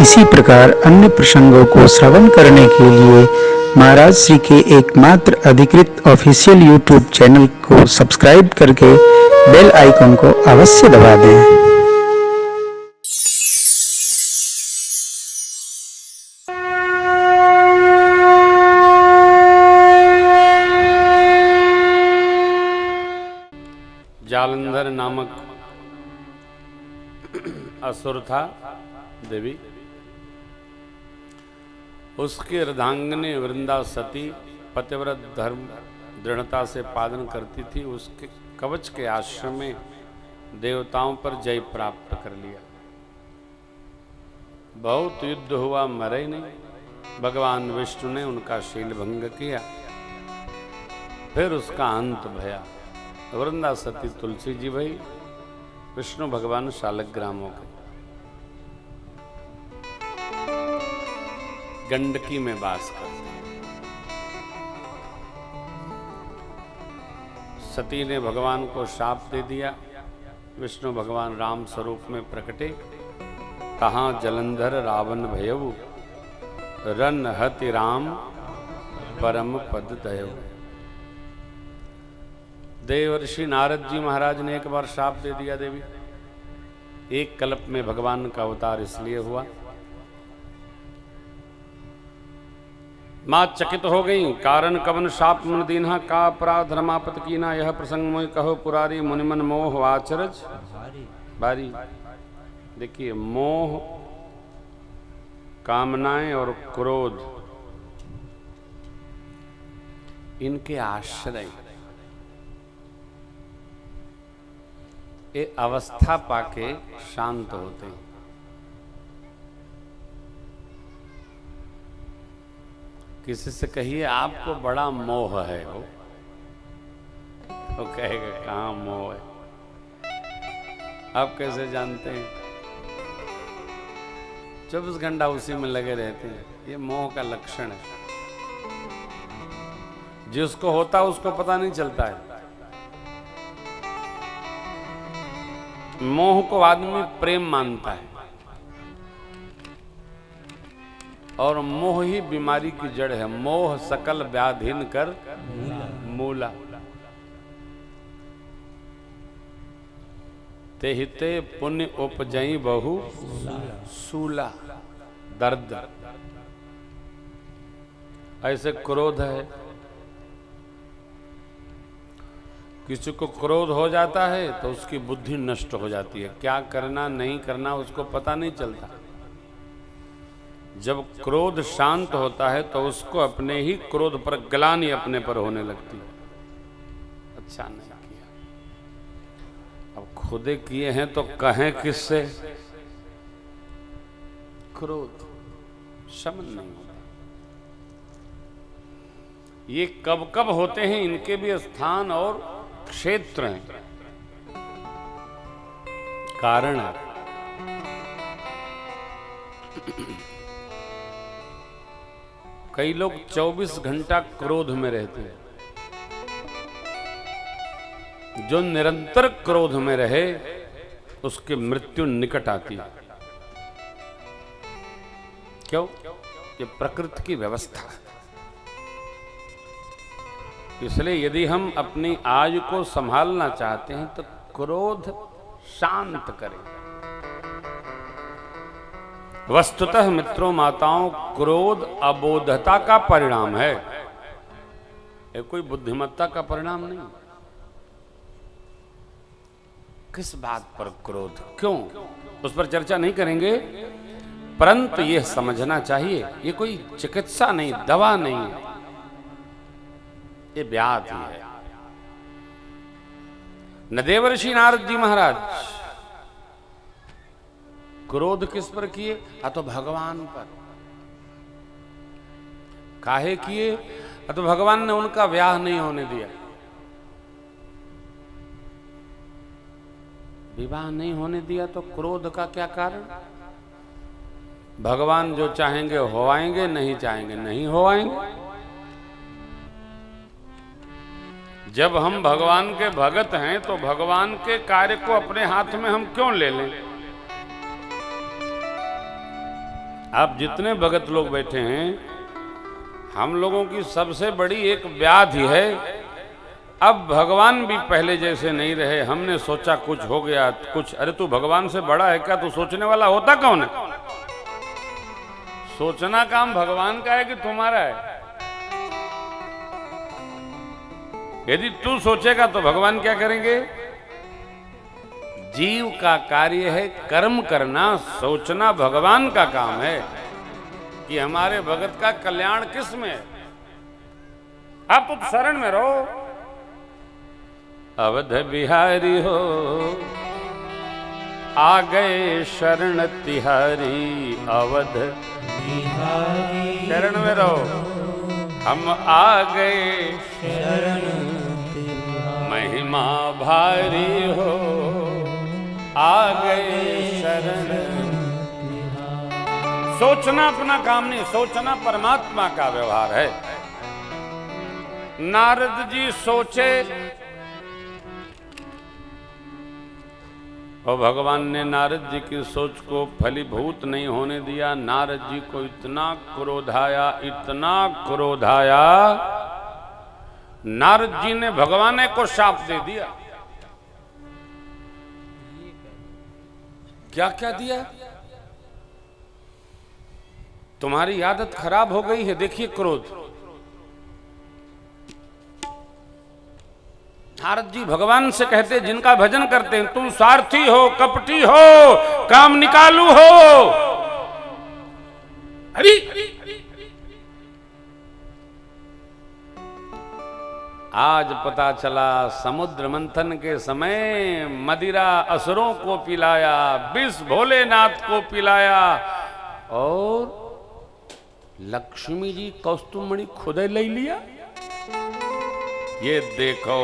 इसी प्रकार अन्य प्रसंगों को श्रवण करने के लिए महाराज श्री के एकमात्र अधिकृत ऑफिशियल यूट्यूब चैनल को सब्सक्राइब करके बेल आइकन को अवश्य दबा दें। जालंधर नामक असुर था देवी, उसके अर्धांगिनी वृंदा सती पतिव्रत धर्म दृढ़ता से पालन करती थी। उसके कवच के आश्रम में देवताओं पर जय प्राप्त कर लिया। बहुत युद्ध हुआ, मरे नहीं। भगवान विष्णु ने उनका शील भंग किया, फिर उसका अंत भया। वृंदा सती तुलसी जी भई, विष्णु भगवान शालग्राम हो गए, गंडकी में वास करते। सती ने भगवान को शाप दे दिया। विष्णु भगवान राम स्वरूप में प्रकटे, कहाँ जलंधर रावण भयऊ, रन हति राम परम पद दयऊ। देवर्षि नारद जी महाराज ने एक बार शाप दे दिया देवी। एक कल्प में भगवान का अवतार इसलिए हुआ। मां चकित हो गई, कारण कवन शाप मन दीन्हा, का अपराध रमापत कीना, यह प्रसंग मोहि कहो पुरारी, मुनिमन मोह आचरज बारी। देखिए, मोह, कामनाएं और क्रोध, इनके आश्रय ये अवस्था पाके शांत होते हैं। किसी से कहिए आपको बड़ा मोह है, वो तो कहेगा कहाँ मोह है। आप कैसे जानते हैं? 24 घंटा उसी में लगे रहते हैं। ये मोह का लक्षण है। जिसको होता है उसको पता नहीं चलता है। मोह को आदमी प्रेम मानता है, और मोह ही बीमारी की जड़ है। मोह सकल व्याधिन कर मूला, तेहिते पुण्य उपजई बहु सूला। दर्द ऐसे क्रोध है। किसी को क्रोध हो जाता है तो उसकी बुद्धि नष्ट हो जाती है। क्या करना नहीं करना उसको पता नहीं चलता। जब क्रोध शांत होता है तो उसको अपने ही क्रोध पर ग्लानि अपने पर होने लगती है। अच्छा नहीं किया, अब खुदे किए हैं तो कहें किससे? क्रोध शमन नहीं होता। ये कब कब होते हैं, इनके भी स्थान और क्षेत्र हैं, कारण है। कई लोग 24 घंटा क्रोध में रहते हैं। जो निरंतर क्रोध में रहे उसकी मृत्यु निकट आती है। क्यों? ये प्रकृति की व्यवस्था है। इसलिए यदि हम अपनी आयु को संभालना चाहते हैं तो क्रोध शांत करें। वस्तुतः मित्रों माताओं, क्रोध अबोधता का परिणाम है, ये कोई बुद्धिमत्ता का परिणाम नहीं। किस बात पर क्रोध, क्यों, उस पर चर्चा नहीं करेंगे, परंतु यह समझना चाहिए ये कोई चिकित्सा नहीं, दवा नहीं है, ये व्याधि है। न देवर्षि नारद जी महाराज क्रोध किस पर किए? तो भगवान पर। काहे किए? तो भगवान ने उनका ब्याह नहीं होने दिया। विवाह नहीं होने दिया तो क्रोध का क्या कारण? भगवान जो चाहेंगे होवाएंगे, नहीं चाहेंगे नहीं होवाएंगे। जब हम भगवान के भगत हैं तो भगवान के कार्य को अपने हाथ में हम क्यों ले लें? आप जितने भगत लोग बैठे हैं, हम लोगों की सबसे बड़ी एक व्याधि है, अब भगवान भी पहले जैसे नहीं रहे। हमने सोचा कुछ हो गया कुछ, अरे तू भगवान से बड़ा है क्या? तू सोचने वाला होता कौन है? सोचना काम भगवान का है कि तुम्हारा है? यदि तू सोचेगा तो भगवान क्या करेंगे? जीव का कार्य है कर्म करना, सोचना भगवान का काम है कि हमारे भगत का कल्याण किस में है। आप तो शरण में रहो। अवध बिहारी हो आ गए शरण तिहारी, अवध बिहारी शरण में रहो, हम आ गए शरण, महिमा भारी हो आ गए शरण। सोचना अपना काम नहीं, सोचना परमात्मा का व्यवहार है। नारद जी सोचे और भगवान ने नारद जी की सोच को फलीभूत नहीं होने दिया। नारद जी को इतना क्रोध आया, इतना क्रोध आया, नारद जी ने भगवान को शाप दे दिया। क्या क्या दिया? तुम्हारी आदत खराब हो गई है, देखिए क्रोध। नारद जी भगवान से कहते, जिनका भजन करते हैं, तुम स्वार्थी हो, कपटी हो, काम निकालू हो। अरे आज पता चला समुद्र मंथन के समय मदिरा असुरों को पिलाया, विष भोलेनाथ को पिलाया और लक्ष्मी जी कौस्तुभमणि खुद ले लिया। ये देखो,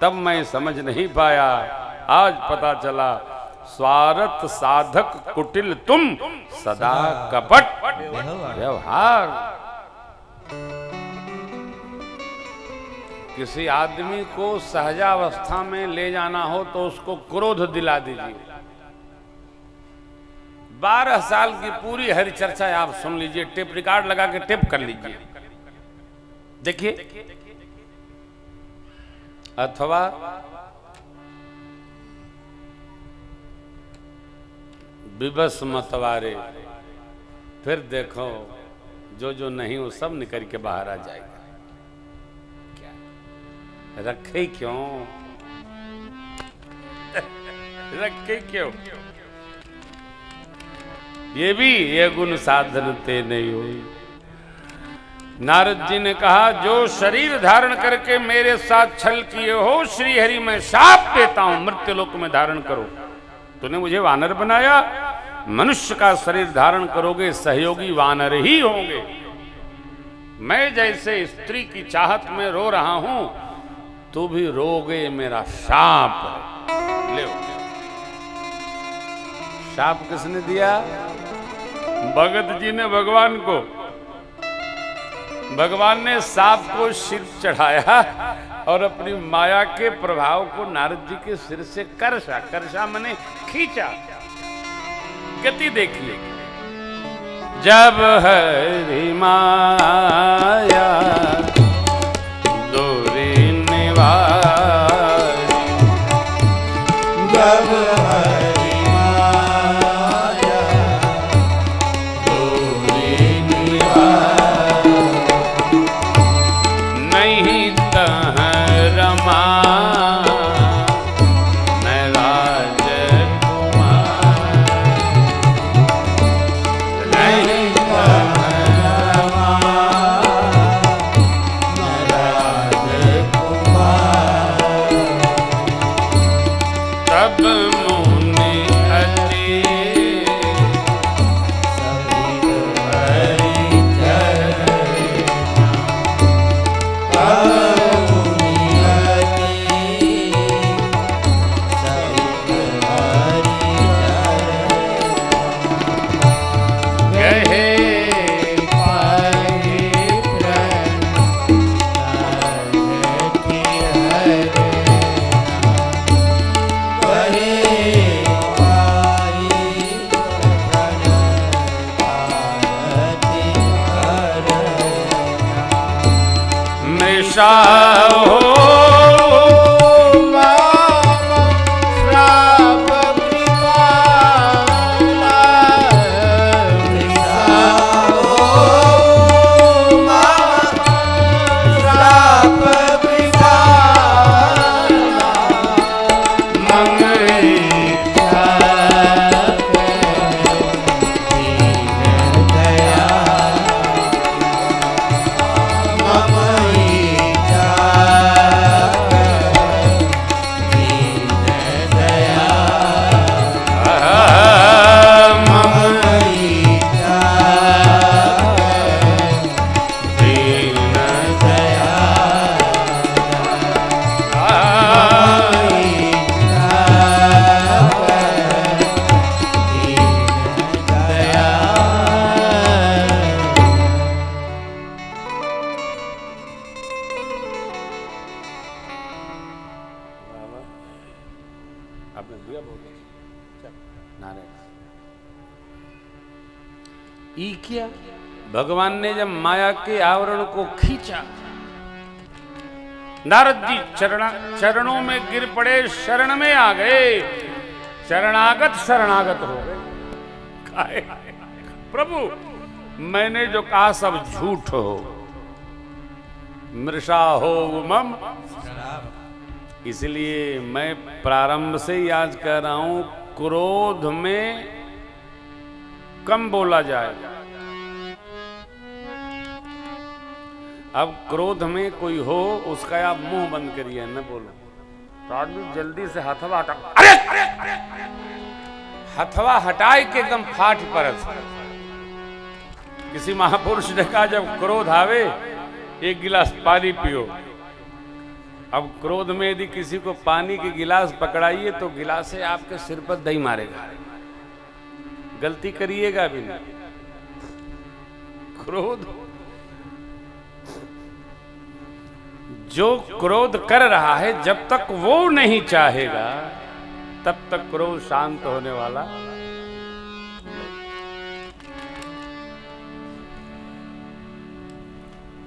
तब मैं समझ नहीं पाया, आज पता चला स्वार्थ साधक कुटिल तुम, सदा कपट व्यवहार। किसी आदमी को सहजावस्था में ले जाना हो तो उसको क्रोध दिला दीजिए। 12 साल की पूरी हरि चर्चा आप सुन लीजिए, टेप रिकॉर्ड लगा के टेप कर लीजिए, देखिए। अथवा विवश मतवारे, फिर देखो जो जो नहीं वो सब निकल के बाहर आ जाएगा। रखे क्यों? रखे क्यों? ये गुण साधन ते नहीं हुई। नारद जी ने कहा, जो शरीर धारण करके मेरे साथ छल किए हो, श्री हरि मैं शाप देता हूं, मृत्युलोक में धारण करो। तूने मुझे वानर बनाया, मनुष्य का शरीर धारण करोगे, सहयोगी वानर ही होंगे। मैं जैसे स्त्री की चाहत में रो रहा हूं, तू भी रोगे, मेरा शाप है। ले, शाप किसने दिया? भगत जी ने भगवान को। भगवान ने सांप को सिर चढ़ाया और अपनी माया के प्रभाव को नारद जी के सिर से करशा, करशा माने खींचा। गति देखिए, जब हरि माया दूरी निवारी, जब हरि माया दूरी निवारी, नहीं तह रमा मैं राजकुमार, नहीं तह रमा मृषा हो आपने दिया बहुत नारायण ई क्या भगवान ने जब माया के आवरण को खींचा, नारद जी चरणों में गिर पड़े, शरण में आ गए, शरणागत हो गए। प्रभु मैंने जो कहा सब झूठ हो, मृषा हो मम, इसलिए मैं प्रारंभ से ही आज कह रहा हूं क्रोध में कम बोला जाए। अब क्रोध में कोई हो उसका आप मुंह बंद करिए, न बोलो। तो आदमी जल्दी से हथवा हटा, अरे हथवा हटाए के एकदम फाट परस। किसी महापुरुष ने कहा जब क्रोध आवे एक गिलास पानी पियो। अब क्रोध में यदि किसी को पानी के गिलास पकड़ाइए तो गिलास से आपके सिर पर दही मारेगा, गलती करिएगा भी नहीं। क्रोध जो क्रोध कर रहा है जब तक वो नहीं चाहेगा तब तक क्रोध शांत होने वाला।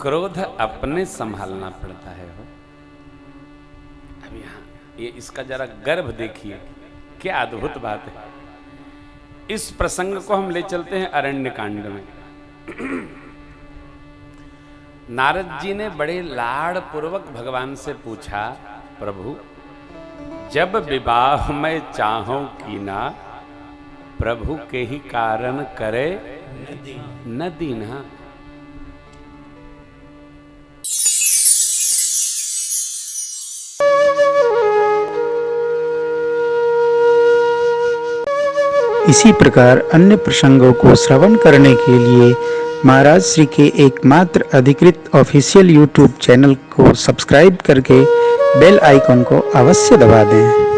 क्रोध अपने संभालना पड़ता है। हो अब यहां ये इसका जरा गर्भ देखिए, क्या अद्भुत बात है। इस प्रसंग को हम ले चलते हैं अरण्य कांड में। नारद जी ने बड़े लाड़ पूर्वक भगवान से पूछा, प्रभु जब विवाह में चाहूं की ना, प्रभु के ही कारण करे न दीना। इसी प्रकार अन्य प्रसंगों को श्रवण करने के लिए महाराज श्री के एकमात्र अधिकृत ऑफिशियल यूट्यूब चैनल को सब्सक्राइब करके बेल आइकन को अवश्य दबा दें।